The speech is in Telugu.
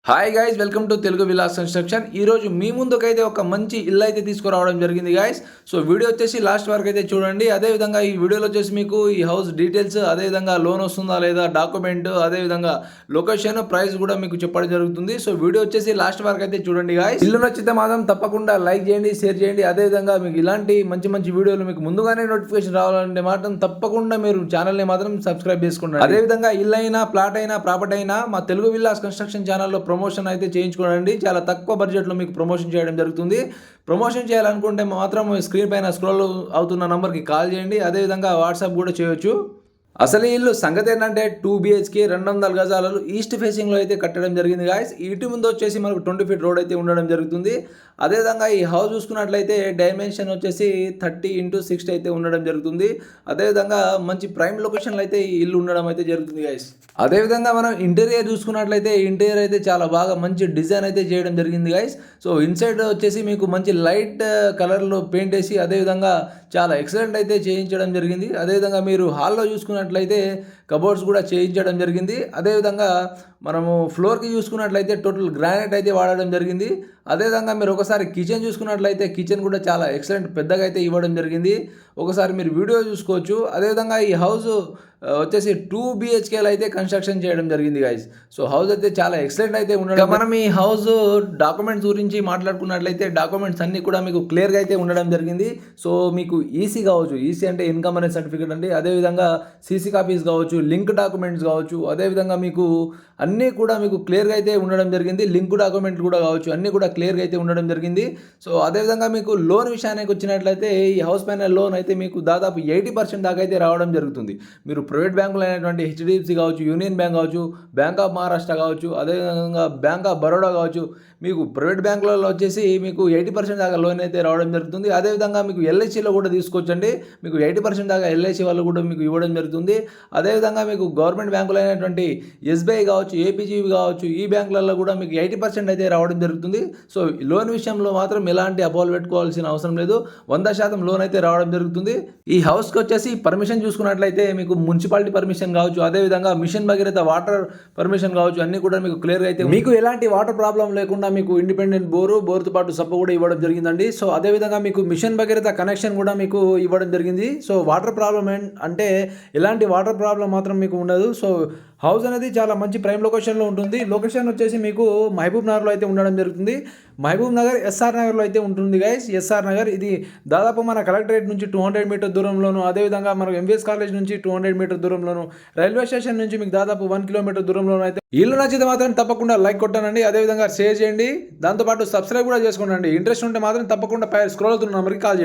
Hi guys, welcome to Telugu Vilas construction. ఈరోజు మీ ముందుకైతే ఒక మంచి ఇల్లు అయితే తీసుకురావడం జరిగింది గైస్. సో వీడియో వచ్చేసి లాస్ట్ వరకు అయితే చూడండి. అదేవిధంగా ఈ వీడియోలో వచ్చేసి మీకు ఈ హౌస్ డీటెయిల్స్, అదేవిధంగా లోన్ వస్తుందా లేదా, డాక్యుమెంట్, అదేవిధంగా లొకేషన్, ప్రైస్ కూడా మీకు చెప్పడం జరుగుతుంది. సో వీడియో వచ్చేసి లాస్ట్ వరకు అయితే చూడండి గైస్. ఇల్లు నచ్చితే మాత్రం తప్పకుండా లైక్ చేయండి, షేర్ చేయండి. అదేవిధంగా మీకు ఇలాంటి మంచి మంచి వీడియోలు మీకు ముందుగానే నోటిఫికేషన్ రావాలంటే మాత్రం తప్పకుండా మీరు ఛానల్ని మాత్రం సబ్స్క్రైబ్ చేసుకోండి. అదేవిధంగా ఇల్లు అయినా, ప్లాట్ అయినా, ప్రాపర్టీ అయినా మా తెలుగు విలాస్ కన్స్ట్రక్షన్ ఛానల్లో ప్రమోషన్ అయితే చేయించుకోండి. చాలా తక్కువ బడ్జెట్లో మీకు ప్రమోషన్ చేయడం జరుగుతుంది. ప్రమోషన్ చేయాలనుకుంటే మాత్రం స్క్రీన్ పైన స్క్రోల్ అవుతున్న నంబర్కి కాల్ చేయండి. అదేవిధంగా వాట్సాప్ కూడా చేయొచ్చు. అసలు ఇల్లు సంగతి ఏంటంటే 2 BHK 200 గజాలలో ఈస్ట్ ఫేసింగ్లో అయితే కట్టడం జరిగింది గాయస్. ఇటు ముందు వచ్చేసి మనకు 20 ఫీట్ రోడ్ అయితే ఉండడం జరుగుతుంది. అదేవిధంగా ఈ హౌస్ చూసుకున్నట్లయితే డైమెన్షన్ వచ్చేసి 30x60 అయితే ఉండడం జరుగుతుంది. అదేవిధంగా మంచి ప్రైమ్ లొకేషన్లో అయితే ఈ ఇల్లు ఉండడం అయితే జరుగుతుంది గాయస్. అదేవిధంగా మనం ఇంటీరియర్ చూసుకున్నట్లయితే ఇంటీరియర్ అయితే చాలా బాగా మంచి డిజైన్ అయితే చేయడం జరిగింది గాయస్. సో ఇన్సైడ్ వచ్చేసి మీకు మంచి లైట్ కలర్లో పెయింట్ వేసి అదేవిధంగా చాలా ఎక్సలెంట్ అయితే చేయించడం జరిగింది. అదేవిధంగా మీరు హాల్లో చూసుకున్నట్లయితే కబోర్డ్స్ కూడా చేయించడం జరిగింది. అదేవిధంగా మనము ఫ్లోర్కి చూసుకున్నట్లయితే టోటల్ గ్రానైట్ అయితే వాడడం జరిగింది. అదేవిధంగా మీరు ఒకసారి కిచెన్ చూసుకున్నట్లయితే కిచెన్ కూడా చాలా ఎక్సలెంట్ పెద్దగా అయితే ఇవ్వడం జరిగింది. ఒకసారి మీరు వీడియో చూసుకోవచ్చు. అదేవిధంగా ఈ హౌస్ వచ్చేసి 2 BHKలో అయితే కన్స్ట్రక్షన్ చేయడం జరిగింది గాయస్. సో హౌస్ అయితే చాలా ఎక్సలెంట్ అయితే ఉండడం. మనం ఈ హౌస్ డాక్యుమెంట్స్ గురించి మాట్లాడుకున్నట్లయితే డాక్యుమెంట్స్ అన్నీ కూడా మీకు క్లియర్గా అయితే ఉండడం జరిగింది. సో మీకు ఈసీ కావచ్చు, ఈసీ అంటే ఇన్కమ్ అనే సర్టిఫికేట్ అండి. అదేవిధంగా సీసీ కాపీస్ కావచ్చు, లింక్ డాక్యుమెంట్స్ కావచ్చు, అదేవిధంగా మీకు అన్నీ కూడా మీకు క్లియర్గా అయితే ఉండడం జరిగింది. లింక్ డాక్యుమెంట్లు కూడా కావచ్చు, అన్నీ కూడా క్లియర్గా అయితే ఉండడం జరిగింది. సో అదేవిధంగా మీకు లోన్ విషయానికి వచ్చినట్లయితే ఈ హౌస్ పైన లోన్ అయితే మీకు దాదాపు 80% దాకా అయితే రావడం జరుగుతుంది. మీరు ప్రైవేట్ బ్యాంకులు అయినటువంటి హెచ్డిఎఫ్సి కావచ్చు, యూనియన్ బ్యాంక్ కావచ్చు, బ్యాంక్ ఆఫ్ మహారాష్ట్ర కావచ్చు, అదేవిధంగా బ్యాంక్ ఆఫ్ బరోడా కావచ్చు, మీకు ప్రైవేట్ బ్యాంకులలో వచ్చేసి మీకు 80% దాకా లోన్ అయితే రావడం జరుగుతుంది. అదేవిధంగా మీకు ఎల్ఐసిలో కూడా తీసుకోవచ్చండి. మీకు 80% దాకా ఎల్ఐసి వాళ్ళు కూడా మీకు ఇవ్వడం జరుగుతుంది. అదేవిధంగా మీకు గవర్నమెంట్ బ్యాంకులు అయినటువంటి ఎస్బీఐ కావచ్చు, ఏపీజీబీ కావచ్చు, ఈ బ్యాంకులలో కూడా మీకు 80% అయితే రావడం జరుగుతుంది. సో లోన్ విషయంలో మాత్రం ఎలాంటి అపోహలు పెట్టుకోవాల్సిన అవసరం లేదు. 100% లోన్ అయితే రావడం జరుగుతుంది. ఈ హౌస్కి వచ్చేసి పర్మిషన్ చూసుకున్నట్లయితే మీకు మున్సిపాలిటీ పర్మిషన్ కావచ్చు, అదేవిధంగా మిషన్ భగీరథ వాటర్ పర్మిషన్ కావచ్చు, అన్నీ కూడా మీకు క్లియర్గా అయితే మీకు ఎలాంటి వాటర్ ప్రాబ్లం లేకుండా మీకు ఇండిపెండెంట్ బోర్తో పాటు సబ్బు కూడా ఇవ్వడం జరిగిందండి. సో అదేవిధంగా మీకు మిషన్ భగీరథ కనెక్షన్ కూడా మీకు ఇవ్వడం జరిగింది. సో వాటర్ ప్రాబ్లం అంటే ఎలాంటి వాటర్ ప్రాబ్లం మాత్రం మీకు ఉండదు. సో హౌస్ అనేది చాలా మంచి ప్రైమ్ లొకేషన్లో ఉంటుంది. లొకేషన్ వచ్చేసి మీకు మహబూబ్ నగర్లో అయితే ఉండడం జరుగుతుంది. మహబూబ్ నగర్ ఎస్ఆర్ నగర్లో అయితే ఉంటుంది గైస్. ఎస్ఆర్ నగర్ ఇది దాదాపు మన కలెక్టరేట్ నుంచి 200 మీటర్ దూరంలోను, అదేవిధంగా మనకు ఎంవిఎస్ కాలేజ్ నుంచి 200 మీటర్ దూరంలోను, రైల్వే స్టేషన్ నుంచి మీకు దాదాపు 1 కిలోమీటర్ దూరంలోనూ అయితే ఇల్లు నచ్చితే మాత్రం తప్పకుండా లైక్ కొట్టానండి. అదేవిధంగా షేర్ చేయండి, దాంతోపాటు సబ్స్క్రైబ్ కూడా చేసుకోండి. ఇంట్రెస్ట్ ఉంటే మాత్రం తప్పకుండా స్క్రోల్ అవుతున్న నెంబర్కి కాల్ చేయండి.